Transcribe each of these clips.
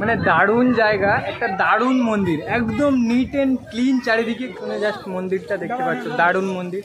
মানে দারুণ জায়গা, একটা দারুণ মন্দির, একদম নিট এন্ড ক্লিন চারিদিকে। তুমি জাস্ট মন্দিরটা দেখতে পাচ্ছ, দারুণ মন্দির।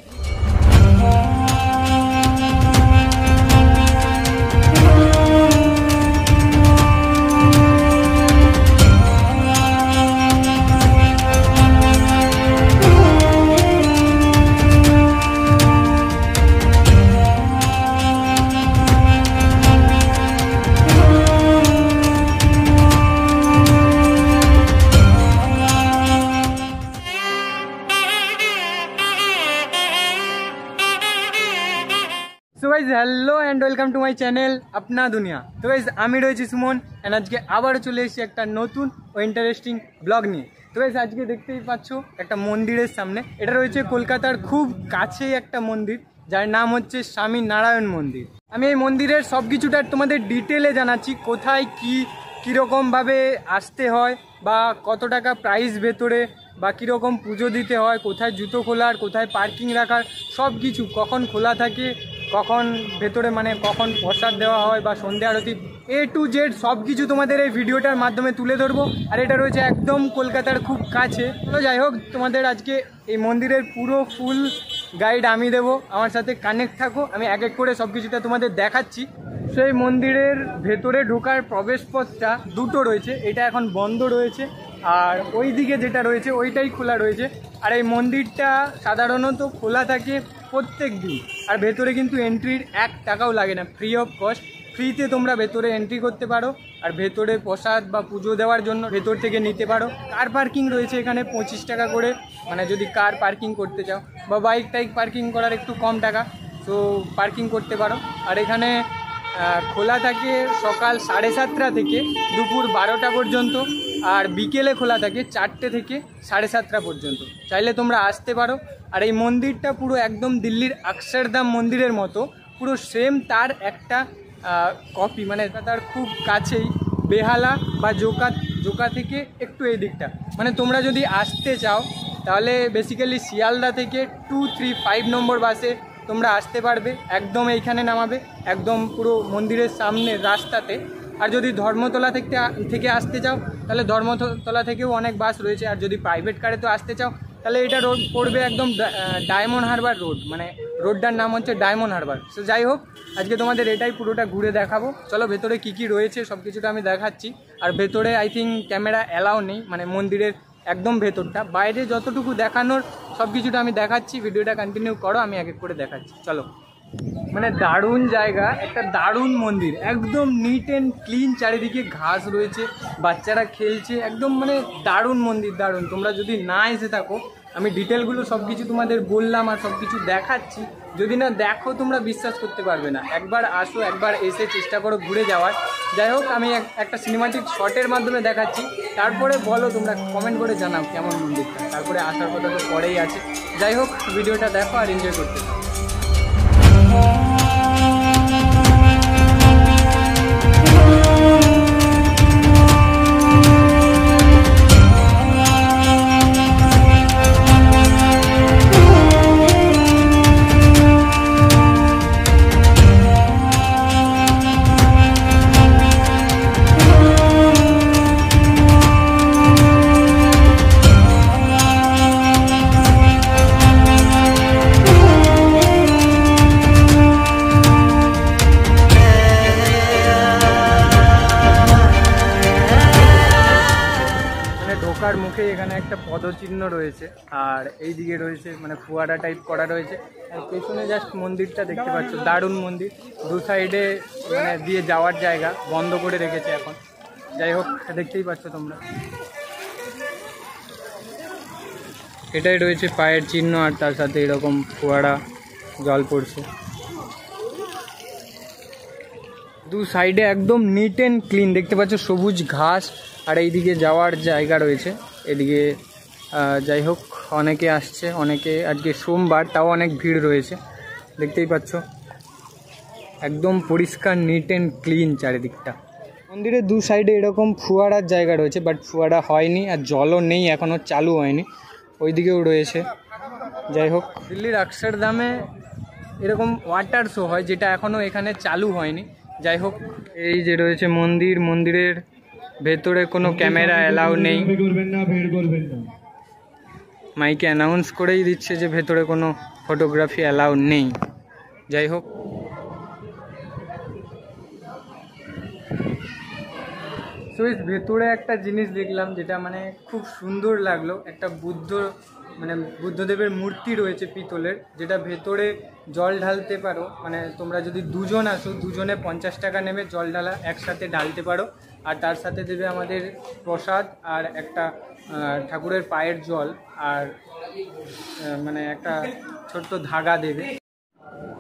So guys hello and welcome to my channel আপনা দুনিয়া। তো গাইজ আমি রয়েছি সুমন অ্যান্ড আজকে আবারও চলে এসেছি একটা নতুন ও ইন্টারেস্টিং ব্লগ নিয়ে। তো গাইজ আজকে দেখতেই পাচ্ছ একটা মন্দিরের সামনে, এটা রয়েছে কলকাতার খুব কাছেই একটা মন্দির যার নাম হচ্ছে স্বামী নারায়ণ মন্দির। আমি এই মন্দিরের সব কিছুটা তোমাদের ডিটেলে জানাচ্ছি, কোথায় কীরকমভাবে আসতে হয় বা কত টাকা প্রাইস ভেতরে বা কীরকম পুজো দিতে হয়, কোথায় জুতো খোলার, কোথায় পার্কিং রাখার, সব কিছু, কখন খোলা থাকে, কখন ভেতরে মানে কখন প্রসাদ দেওয়া হয় বা সন্ধ্যা আরতি, A to Z সব কিছু তোমাদের এই ভিডিওটার মাধ্যমে তুলে ধরবো। আর এটা রয়েছে একদম কলকাতার খুব কাছে। তো যাই হোক, তোমাদের আজকে এই মন্দিরের পুরো ফুল গাইড আমি দেবো, আমার সাথে কানেক্ট থাকো, আমি এক এক করে সব কিছুটা তোমাদের দেখাচ্ছি। সেই মন্দিরের ভেতরে ঢোকার প্রবেশপথটা দুটো রয়েছে, এটা এখন বন্ধ রয়েছে আর ওই দিকে যেটা রয়েছে ওইটাই খোলা রয়েছে। আর এই মন্দিরটা সাধারণত খোলা থাকে প্রত্যেক দিন। আর ভেতরে কিন্তু এন্ট্রির 1 টাকাও লাগে না, ফ্রি অফ কস্ট, ফ্রিতে তোমরা ভেতরে এন্ট্রি করতে পারো। আর ভেতরে প্রসাদ বা পুজো দেওয়ার জন্য ভেতর থেকে নিতে পারো। কার পার্কিং রয়েছে এখানে 25 টাকা করে, মানে যদি কার পার্কিং করতে চাও বা বাইক টাইক পার্কিং করার একটু কম টাকা, তো পার্কিং করতে পারো। আর এখানে খোলা থাকে সকাল 7:30 থেকে দুপুর 12টা পর্যন্ত, আর বিকেলে খোলা থাকে 4টে থেকে 7:30 পর্যন্ত। চাইলে তোমরা আসতে পারো। আর এই মন্দিরটা পুরো একদম দিল্লির অক্ষরধাম মন্দিরের মতো, পুরো সেম তার একটা কপি, মানে তার খুব কাছেই বেহালা বা জোকা থেকে একটু এই দিকটা। মানে তোমরা যদি আসতে চাও তাহলে বেসিক্যালি শিয়ালদা থেকে 235 নম্বর বাসে তোমরা আসতে পারবে, একদম এইখানে নামাবে, একদম পুরো মন্দিরের সামনে রাস্তাতে। আর যদি ধর্মতলা থেকে আসতে চাও তাহলে ধর্মতলা থেকেও অনেক বাস রয়েছে। আর যদি প্রাইভেট কারে তো আসতে চাও তাহলে এটা রোড পড়বে একদম ডায়মন্ড হারবার রোড, মানে রোডটার নাম হচ্ছে ডায়মন্ড হারবার। সো যাই হোক, আজকে তোমাদের এটাই পুরোটা ঘুরে দেখাবো। চলো ভেতরে কী রয়েছে সব কিছুটা আমি দেখাচ্ছি। আর ভেতরে আই থিঙ্ক ক্যামেরা অ্যালাউ নেই, মানে মন্দিরের একদম ভেতরটা, বাইরে যতটুকু দেখানোর সব কিছুটা আমি দেখাচ্ছি। ভিডিওটা কন্টিনিউ করো, আমি এক এক করে দেখাচ্ছি। চলো। মানে দারুণ জায়গা, একটা দারুণ মন্দির, একদম নিট অ্যান্ড ক্লিন, চারিদিকে ঘাস রয়েছে, বাচ্চারা খেলছে, একদম মানে দারুণ মন্দির, দারুণ। তোমরা যদি না এসে থাকো, আমি ডিটেলগুলো সব কিছু তোমাদের বললাম আর সব কিছু দেখাচ্ছি, যদি না দেখো তোমরা বিশ্বাস করতে পারবে না। একবার আসো, একবার এসে চেষ্টা করো ঘুরে যাওয়ার। যাই হোক, আমি একটা সিনেমাটিক শটের মাধ্যমে দেখাচ্ছি, তারপরে বলো, তোমরা কমেন্ট করে জানাও কেমন মন্দিরটা, তারপরে আসার কথা তো পরেই আছে। যাই হোক, ভিডিওটা দেখো আর এনজয় করতে থাকো। ঢোকার মুখে এখানে একটা পদচিহ্ন রয়েছে, আর এই দিকে রয়েছে মানে ফুয়ারা টাইপ করা রয়েছে। আর পেছনে জাস্ট মন্দিরটা দেখতে পাচ্ছ, দারুণ মন্দির। দু সাইডে মানে দিয়ে যাওয়ার জায়গা বন্ধ করে রেখেছে এখন। যাই হোক, দেখতেই পাচ্ছ তোমরা, এটাই রয়েছে পায়ের চিহ্ন, আর তার সাথে এরকম ফোয়ারা জল পড়ছে। দু সাইডে একদম নিট অ্যান্ড ক্লিন, দেখতে পাচ্ছ সবুজ ঘাস, আর এইদিকে যাওয়ার জায়গা রয়েছে এদিকে। যাই হোক, অনেকে আসছে, অনেকে, আজকে সোমবার তাও অনেক ভিড় রয়েছে, দেখতেই পাচ্ছ একদম পরিষ্কার নিট অ্যান্ড ক্লিন চারিদিকটা। মন্দিরের দু সাইডে এরকম ফুয়ারার জায়গা রয়েছে, বাট ফুয়ারা হয়নি আর জলও নেই, এখনও চালু হয়নি। ওইদিকেও রয়েছে। যাই হোক, দিল্লির অক্ষরধামে এরকম ওয়াটার শো হয়, যেটা এখনও এখানে চালু হয়নি। যাই হোক, এই যে রয়েছে মন্দির, মন্দিরের ভেতরে কোনো ক্যামেরা অ্যালাউ নেই, মাইকে অ্যানাউন্স করেই দিচ্ছে যে ভেতরে কোনো ফটোগ্রাফি অ্যালাউ নেই। যাই হোক, তো ভেতরে একটা জিনিস দেখলাম যেটা মানে খুব সুন্দর লাগলো, একটা বুদ্ধদেবের মূর্তি রয়েছে পিতলের, যেটা ভেতরে জল ঢালতে পারো, মানে তোমরা যদি দুজন আসো দুজনে 50 টাকা নেবে জল ঢালা, একসাথে ঢালতে পারো। আর তার সাথে দেবে আমাদের প্রসাদ আর একটা ঠাকুরের পায়ের জল, আর মানে একটা ছোট্ট ধাগা দেবে।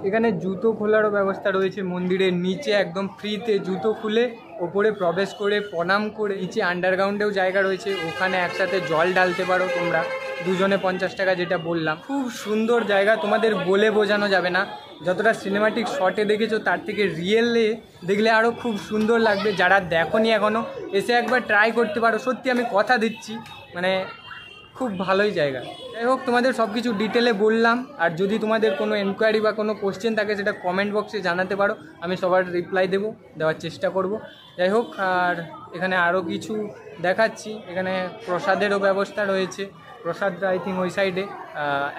এখানে জুতো খোলারও ব্যবস্থা রয়েছে মন্দিরের নিচে, একদম ফ্রিতে জুতো খুলে ওপরে প্রবেশ করে প্রণাম করে, নিচে আন্ডারগ্রাউন্ডেও জায়গা রয়েছে, ওখানে একসাথে জল ঢালতে পারো তোমরা দুজনে 50 টাকা, যেটা বললাম। খুব সুন্দর জায়গা, তোমাদের বলে বোঝানো যাবে না। যতটা সিনেমাটিক শটে দেখেছো তার থেকে রিয়েলে দেখলে আরও খুব সুন্দর লাগবে। যারা দেখোনি এখনও, এসে একবার ট্রাই করতে পারো, সত্যি আমি কথা দিচ্ছি, মানে খুব ভালোই জায়গা। যাই হোক, তোমাদের সব কিছু ডিটেলে বললাম, আর যদি তোমাদের কোনো এনকোয়ারি বা কোনো কোশ্চেন থাকে সেটা কমেন্ট বক্সে জানাতে পারো, আমি সবার রিপ্লাই দেওয়ার চেষ্টা করব। যাই হোক, আর এখানে আরও কিছু দেখাচ্ছি। এখানে প্রসাদেরও ব্যবস্থা রয়েছে, প্রসাদটা আই থিঙ্ক ওই সাইডে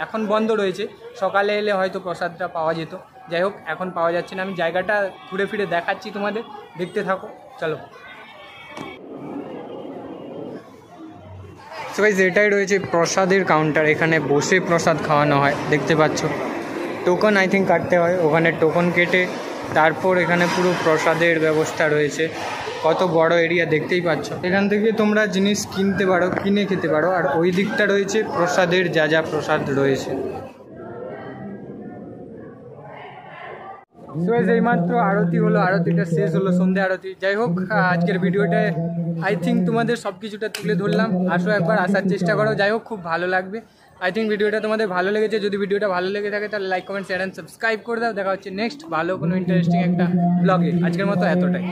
এখন বন্ধ রয়েছে, সকালে এলে হয়তো প্রসাদটা পাওয়া যেত। যাই হোক, এখন পাওয়া যাচ্ছে না। আমি জায়গাটা ঘুরে ফিরে দেখাচ্ছি তোমাদের, দেখতে থাকো, চলো। তো গাইস, এটাই রয়েছে প্রসাদের কাউন্টার, এখানে বসে প্রসাদ খাওয়ানো হয়, দেখতে পাচ্ছ। টোকন আই থিঙ্ক কাটতে হয়, ওখানে টোকন কেটে তারপর এখানে পুরো প্রসাদের ব্যবস্থা রয়েছে। কত বড় এরিয়া দেখতেই পাচ্ছ। এখান থেকে তোমরা জিনিস কিনতে পারো, কিনে খেতে পারো। আর ওই দিকটা রয়েছে প্রসাদের যা যা প্রসাদ রয়েছে। এইমাত্র আরতি হলো, আরতিটা শেষ হলো, সন্ধ্যে আরতি। যাই হোক, আজকের ভিডিওটা আই থিঙ্ক তোমাদের সব কিছুটা তুলে ধরলাম। আসো, একবার আসার চেষ্টা করো। যাই হোক, খুব ভালো লাগবে। আই থিঙ্ক ভিডিওটা তোমাদের ভালো লেগেছে। যদি ভিডিওটা ভালো লেগে থাকে তাহলে like, comment, share and subscribe করে দাও। দেখা হচ্ছে নেক্সট ভালো কোনো ইন্টারেস্টিং একটা ব্লগে। আজকের মতো এতটাই।